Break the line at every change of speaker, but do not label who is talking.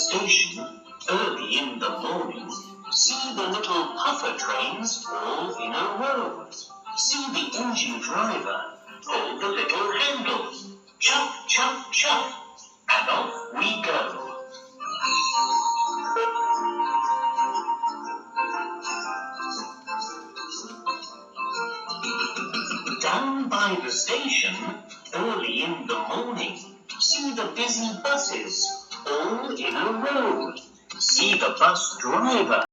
station early in the morning, see the little puffer trains all in a row. See the engine driver pull the little handles. Chuff, chuff, chuff, and off we go. Down by the station, early in the morning, see the busy buses all in a row. See the bus driver